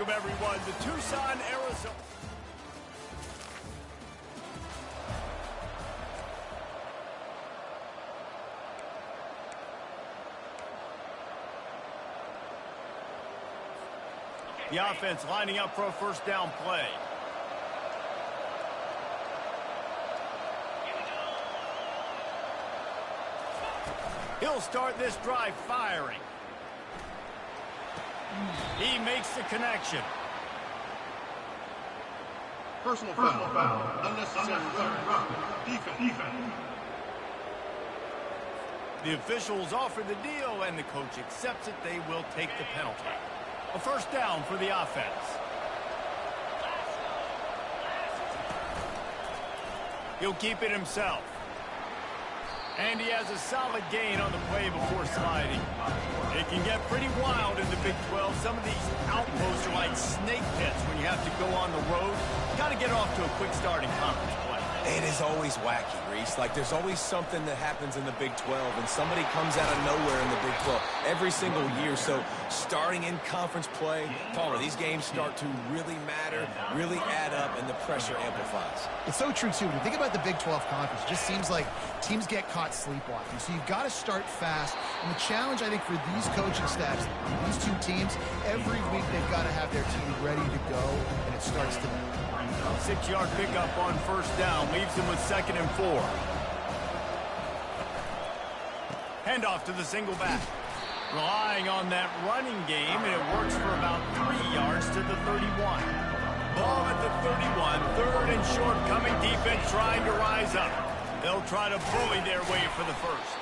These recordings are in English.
Welcome, everyone, to Tucson, Arizona. The offense lining up for a first down play. He'll start this drive firing. He makes the connection. Personal foul. Unnecessary defense. The officials offer the deal, and the coach accepts it. They will take the penalty. A first down for the offense. He'll keep it himself. And he has a solid gain on the play before sliding. It can get pretty wild in the Big 12. Some of these outposts are like snake pits when you have to go on the road. Got to get off to a quick start in conference play. It is always wacky, Reese. Like, there's always something that happens in the Big 12, and somebody comes out of nowhere in the Big 12 every single year. So starting in conference play, Palmer, these games start to really matter, really add up, and the pressure amplifies. It's so true, too. When you think about the Big 12 conference, it just seems like teams get caught sleepwalking. So you've got to start fast. And the challenge, I think, for these coaching staffs, these two teams, every week they've got to have their team ready to go, and it starts today. 6-yard pickup on first down. Leaves him with 2nd and 4. Handoff to the single back. Relying on that running game, and it works for about 3 yards to the 31. Ball at the 31. 3rd and short coming. Defense trying to rise up. They'll try to bully their way for the first.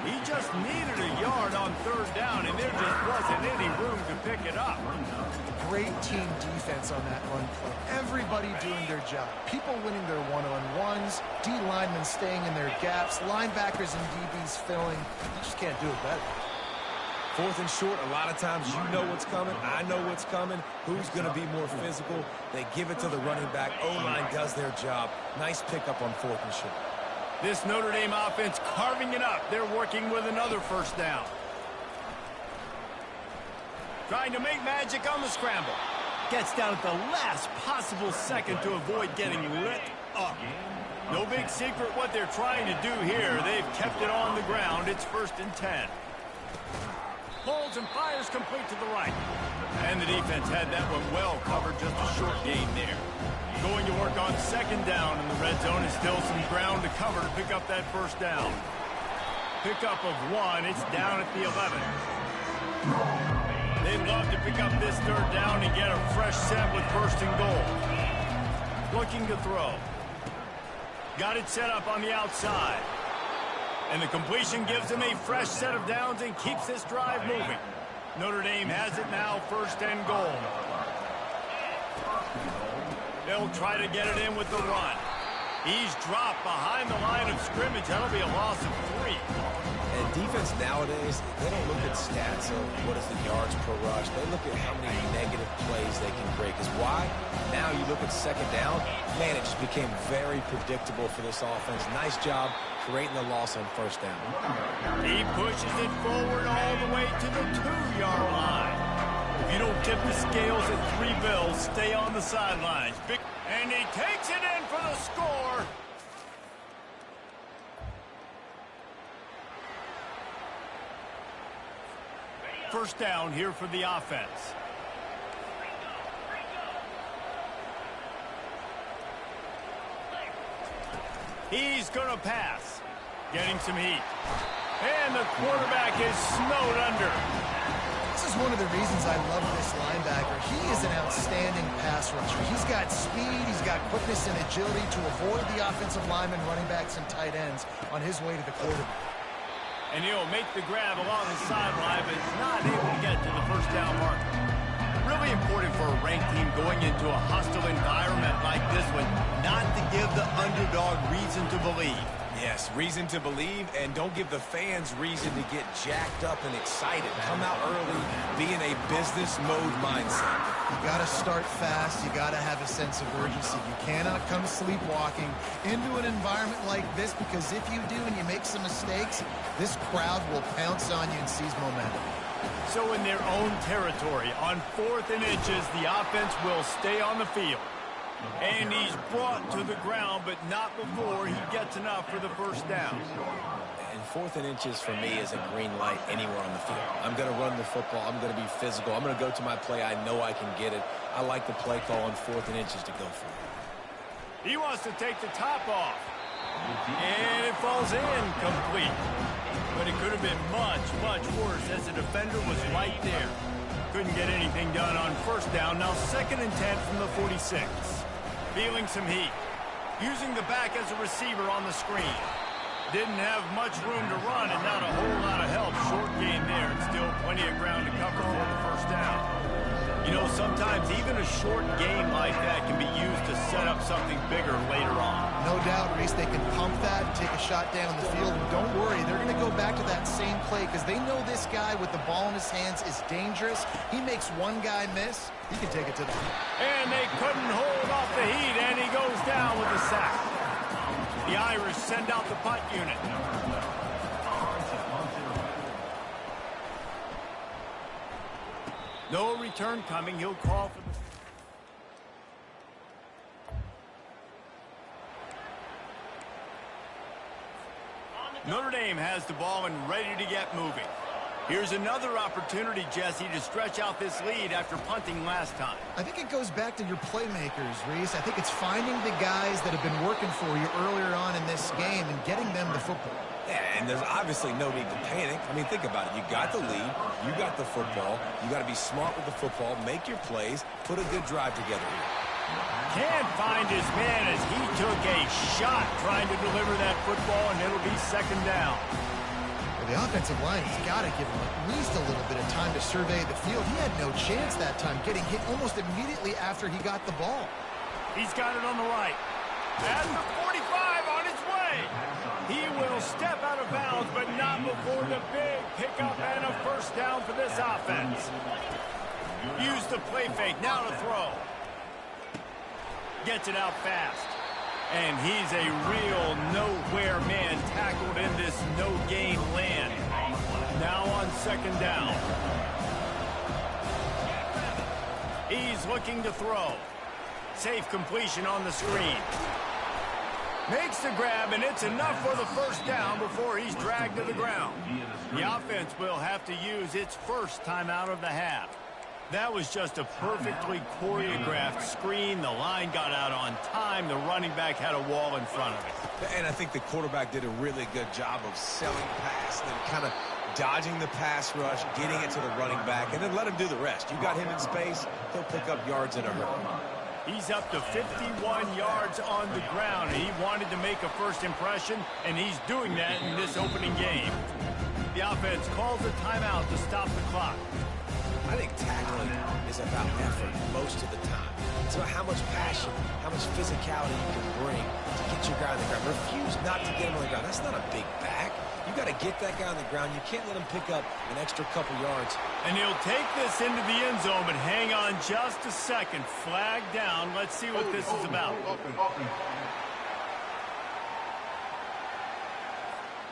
He just needed a yard on 3rd down, and there just wasn't any room to pick it up. Great team defense on that run play. Everybody doing their job. People winning their one-on-ones, D linemen staying in their gaps, linebackers and DBs filling. You just can't do it better. 4th and short, a lot of times you know what's coming. I know what's coming. Who's going to be more physical? They give it to the running back. O-line does their job. Nice pickup on 4th and short. This Notre Dame offense carving it up. They're working with another first down. Trying to make magic on the scramble. Gets down at the last possible second to avoid getting lit up. No big secret what they're trying to do here. They've kept it on the ground. It's 1st and 10. Pulls and fires complete to the right. And the defense had that one well covered. Just a short gain there. Going to work on 2nd down in the red zone. Is still some ground to cover to pick up that first down. Pickup of 1. It's down at the 11. They'd love to pick up this 3rd down and get a fresh set with 1st and goal. Looking to throw. Got it set up on the outside. And the completion gives him a fresh set of downs and keeps this drive moving. Notre Dame has it now, 1st and goal. They'll try to get it in with the run. He's dropped behind the line of scrimmage. That'll be a loss of 3. And defense nowadays, they don't look at stats of what is the yards per rush. They look at how many negative plays they can break. Because why? Now you look at 2nd down, man, it just became very predictable for this offense. Nice job creating the loss on 1st down. He pushes it forward all the way to the 2-yard line. If you don't tip the scales at 3 bills, stay on the sidelines. And he takes it in for the score. First down here for the offense. He's going to pass. Getting some heat. And the quarterback is snowed under. This is one of the reasons I love this linebacker. He is an outstanding pass rusher. He's got speed, he's got quickness and agility to avoid the offensive linemen, running backs, and tight ends on his way to the quarterback. And he'll make the grab along the sideline, but is not able to get to the first down marker. Really important for a ranked team going into a hostile environment like this one, not to give the underdog reason to believe. Yes, reason to believe, and don't give the fans reason to get jacked up and excited. Come out early, be in a business mode mindset. You got to start fast. You got to have a sense of urgency. You cannot come sleepwalking into an environment like this, because if you do and you make some mistakes, this crowd will pounce on you and seize momentum. So in their own territory, on 4th and inches, the offense will stay on the field. And he's brought to the ground, but not before he gets enough for the first down. And 4th and inches for me is a green light anywhere on the field. I'm going to run the football. I'm going to be physical. I'm going to go to my play. I know I can get it. I like the play call on 4th and inches to go for it. He wants to take the top off. And it falls in complete. But it could have been much, much worse as the defender was right there. Couldn't get anything done on first down. Now 2nd and 10 from the 46. Feeling some heat. Using the back as a receiver on the screen. Didn't have much room to run and not a whole lot of help. Short gain there and still plenty of ground to cover for the first down. You know, sometimes even a short game like that can be used to set up something bigger later on. No doubt, Reese, they can pump that and take a shot down the field. And don't worry, they're going to go back to that same play because they know this guy with the ball in his hands is dangerous. He makes one guy miss, he can take it to the... And they couldn't hold off the heat, and he goes down with a sack. The Irish send out the punt unit. No return coming. He'll call for the... Notre Dame has the ball and ready to get moving. Here's another opportunity, Jesse, to stretch out this lead after punting last time. I think it goes back to your playmakers, Reese. I think it's finding the guys that have been working for you earlier on in this game and getting them the football. Yeah, and there's obviously no need to panic. I mean, think about it. You got the lead. You got the football. You got to be smart with the football, make your plays, put a good drive together here. Can't find his man as he took a shot trying to deliver that football, and it'll be 2nd down. Well, the offensive line has got to give him at least a little bit of time to survey the field. He had no chance that time, getting hit almost immediately after he got the ball. He's got it on the right. At the 45 on his way. He will step out of bounds, but not before the big pickup and a first down for this offense. Use the play fake. Now to throw. Gets it out fast. And he's a real nowhere man tackled in this no-gain land. Now on 2nd down. He's looking to throw. Safe completion on the screen. Makes the grab, and it's enough for the first down before he's dragged to the ground. The offense will have to use its first timeout of the half. That was just a perfectly choreographed screen. The line got out on time. The running back had a wall in front of it. And I think the quarterback did a really good job of selling pass and then kind of dodging the pass rush, getting it to the running back, and then let him do the rest. You got him in space, he'll pick up yards in a hurry. He's up to 51 yards on the ground. He wanted to make a first impression, and he's doing that in this opening game. The offense calls a timeout to stop the clock. I think tackling is about effort most of the time. It's about how much passion, how much physicality you can bring to get your guy on the ground. Refuse not to get him on the ground. That's not a big back. You got to get that guy on the ground. You can't let him pick up an extra couple yards. And he'll take this into the end zone, but hang on just a second. Flag down. Let's see what this is about.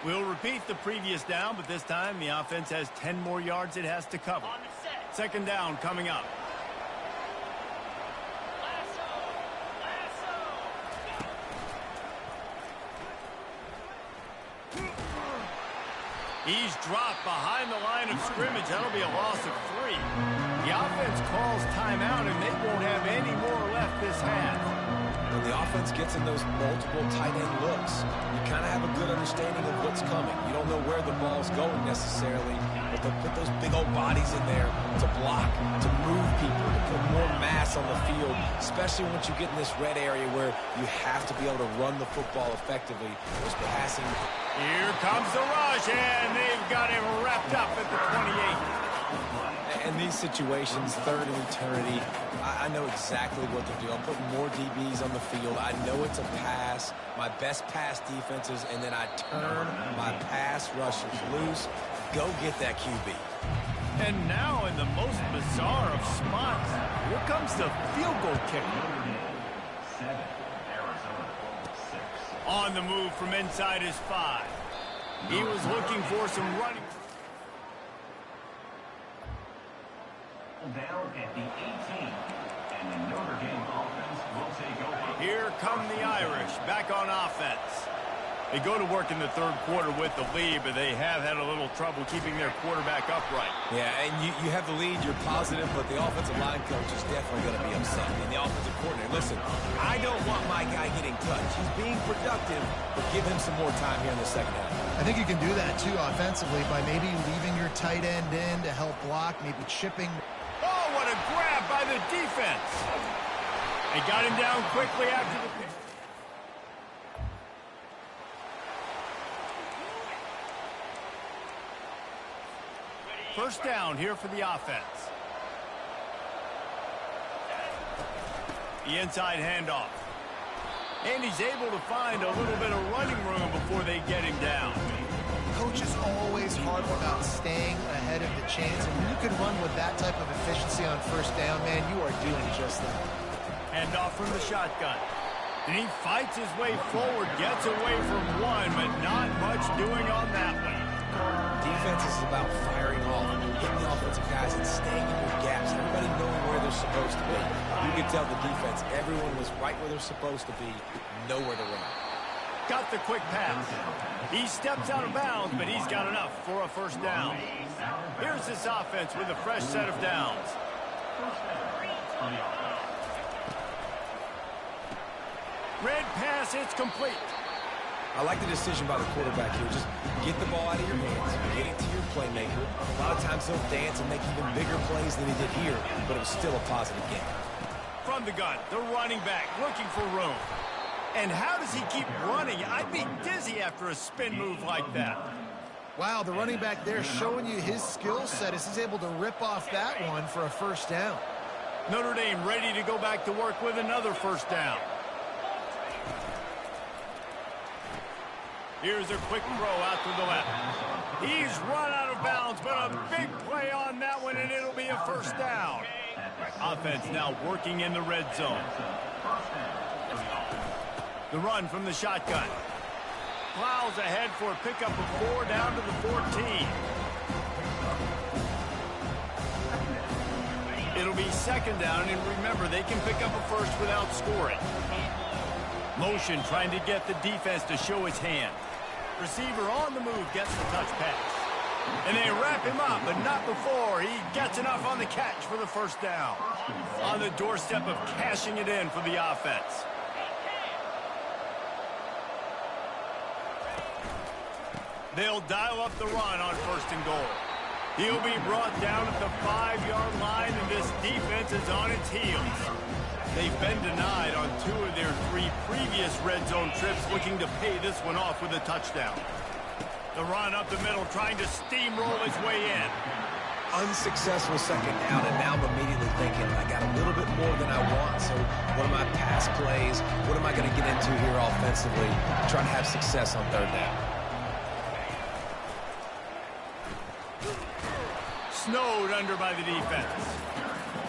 We'll repeat the previous down, but this time the offense has 10 more yards it has to cover. 2nd down coming up. He's dropped behind the line of scrimmage. That'll be a loss of 3. The offense calls timeout, and they won't have any more left this half. When the offense gets in those multiple tight end looks, you kind of have a good understanding of what's coming. You don't know where the ball's going necessarily, but they'll put those big old bodies in there to block, to move people, to put more mass on the field, especially once you get in this red area where you have to be able to run the football effectively. Those passing. Here comes the rush, and they've got him wrapped up at the 28. In these situations, 3rd and eternity, I know exactly what to do. I'm putting more DBs on the field. I know it's a pass, my best pass defenses, and then I turn my pass rushers loose. Go get that QB. And now in the most bizarre of spots, here comes the field goal kicker. On the move from inside his 5. He was looking for some running. down at the 18. And the Notre Dame offense will take over. Here come the Irish back on offense. They go to work in the third quarter with the lead, but they have had a little trouble keeping their quarterback upright. Yeah, and you have the lead, you're positive, but the offensive line coach is definitely going to be upset. And the offensive coordinator, listen, I don't want my guy getting touched. He's being productive, but give him some more time here in the second half. I think you can do that, too, offensively, by maybe leaving your tight end in to help block, maybe chipping. Oh, what a grab by the defense. They got him down quickly after the pick. First down here for the offense. The inside handoff. And he's able to find a little bit of running room before they get him down. Coach is always hard about staying ahead of the chains. And when you can run with that type of efficiency on first down, man, you are doing just that. Handoff from the shotgun. And he fights his way forward, gets away from one, but not much doing on that one. Defense is about firing off, hitting the offensive guys and staying in your gaps. Everybody knowing where they're supposed to be. You can tell the defense, everyone was right where they're supposed to be, nowhere to run. Got the quick pass. He steps out of bounds, but he's got enough for a first down. Here's this offense with a fresh set of downs. Red pass, it's complete. I like the decision by the quarterback here. Just get the ball out of your hands, get it to your playmaker. A lot of times he'll dance and make even bigger plays than he did here, but it was still a positive game. From the gun, the running back looking for room. And how does he keep running? I'd be dizzy after a spin move like that. Wow, the running back there showing you his skill set as he's able to rip off that one for a first down. Notre Dame ready to go back to work with another first down. Here's a quick throw out to the left. He's run out of bounds, but a big play on that one, and it'll be a first down. Offense now working in the red zone. The run from the shotgun. Plows ahead for a pickup of 4 down to the 14. It'll be second down, and remember, they can pick up a first without scoring. Motion trying to get the defense to show his hand. Receiver on the move gets the touch pass. And they wrap him up, but not before he gets enough on the catch for the first down. On the doorstep of cashing it in for the offense. They'll dial up the run on first and goal. He'll be brought down at the 5-yard line, and this defense is on its heels. They've been denied on 2 of their 3 previous red zone trips, looking to pay this one off with a touchdown. The run up the middle, trying to steamroll his way in. Unsuccessful second down, and now I'm immediately thinking, I got a little bit more than I want, so what are my pass plays? What am I going to get into here offensively? Try to have success on third down. Snowed under by the defense.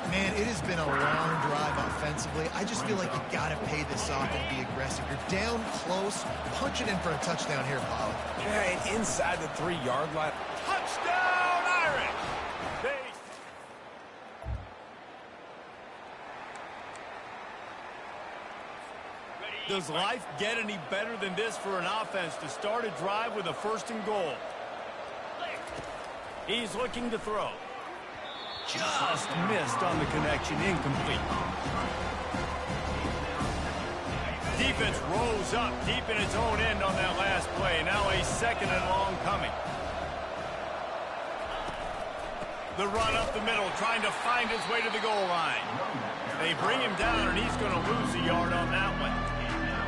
Man, it has been a long drive offensively. I just feel like you got to pay this off and be aggressive. You're down close. Punch it in for a touchdown here, Pollard. Yeah, and inside the 3-yard line. Touchdown, Irish! Does life get any better than this for an offense to start a drive with a first and goal? He's looking to throw. Just missed on the connection, incomplete. Defense rolls up deep in its own end on that last play. Now a second and long coming. The run up the middle, trying to find his way to the goal line. They bring him down, and he's going to lose a yard on that one.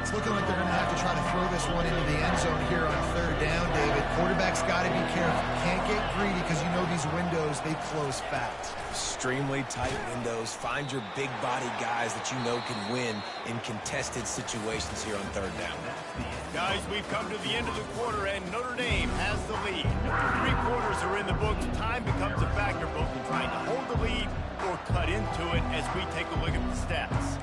It's looking like they're going to have to try to throw this one into the end zone here on third down, David. Quarterback's got to be careful. Can't get greedy because you know these windows, they close fast. Extremely tight windows. Find your big body guys that you know can win in contested situations here on third down. Guys, we've come to the end of the quarter, and Notre Dame has the lead. 3 quarters are in the books. Time becomes a factor, both in trying to hold the lead or cut into it as we take a look at the stats.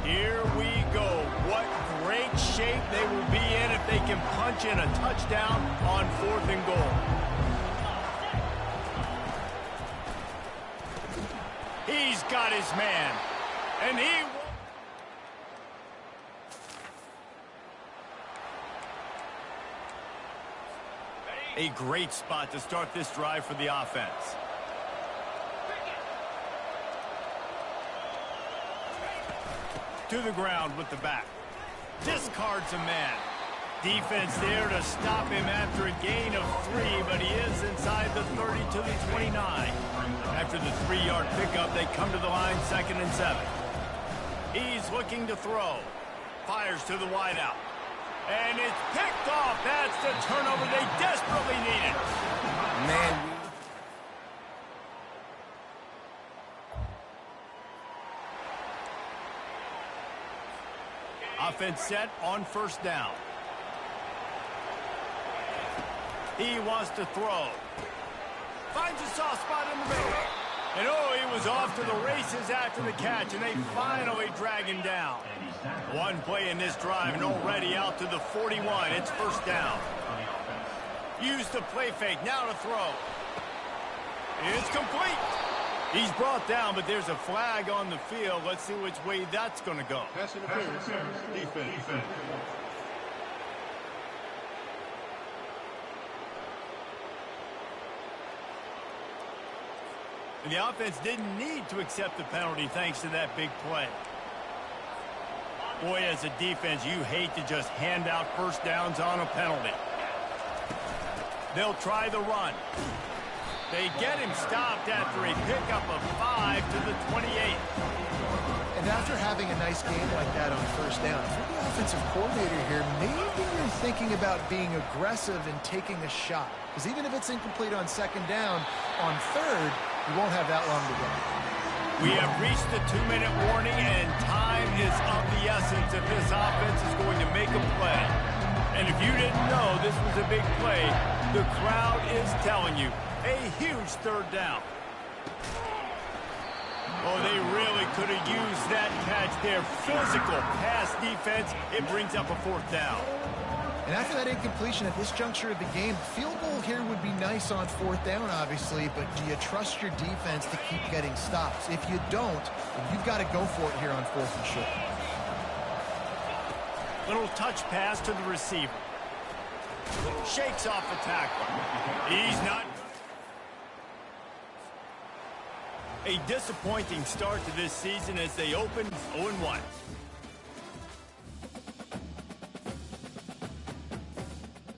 Here we go. What great shape they will be in if they can punch in a touchdown on 4th and goal. He's got his man. And he... A great spot to start this drive for the offense. To the ground with the back. Discards a man. Defense there to stop him after a gain of 3, but he is inside the 30 to the 29. After the 3-yard pickup, they come to the line 2nd and 7. He's looking to throw. Fires to the wideout. And it's picked off. That's the turnover they desperately needed. Man, offense set on 1st down. He wants to throw. Finds a soft spot in the middle. And oh, he was off to the races after the catch, and they finally drag him down. One play in this drive, and already out to the 41. It's 1st down. Use the play fake. Now to throw. It's complete. He's brought down, but there's a flag on the field. Let's see which way that's going to go. Pass interference. Defense. And the offense didn't need to accept the penalty thanks to that big play. Boy, as a defense, you hate to just hand out 1st downs on a penalty. They'll try the run. They get him stopped after a pickup of 5 to the 28. And after having a nice game like that on 1st down, if you're the offensive coordinator here, maybe you're thinking about being aggressive and taking a shot. Because even if it's incomplete on 2nd down, on 3rd, you won't have that long to go. We have reached the 2-minute warning, and time is of the essence if this offense is going to make a play. And if you didn't know this was a big play, the crowd is telling you. A huge 3rd down. Oh, they really could have used that catch there. Physical pass defense. It brings up a 4th down. And after that incompletion at this juncture of the game, field goal here would be nice on 4th down, obviously, but do you trust your defense to keep getting stops? If you don't, you've got to go for it here on 4th and short. Little touch pass to the receiver. Shakes off the tackle. He's not... A disappointing start to this season as they open 0-1.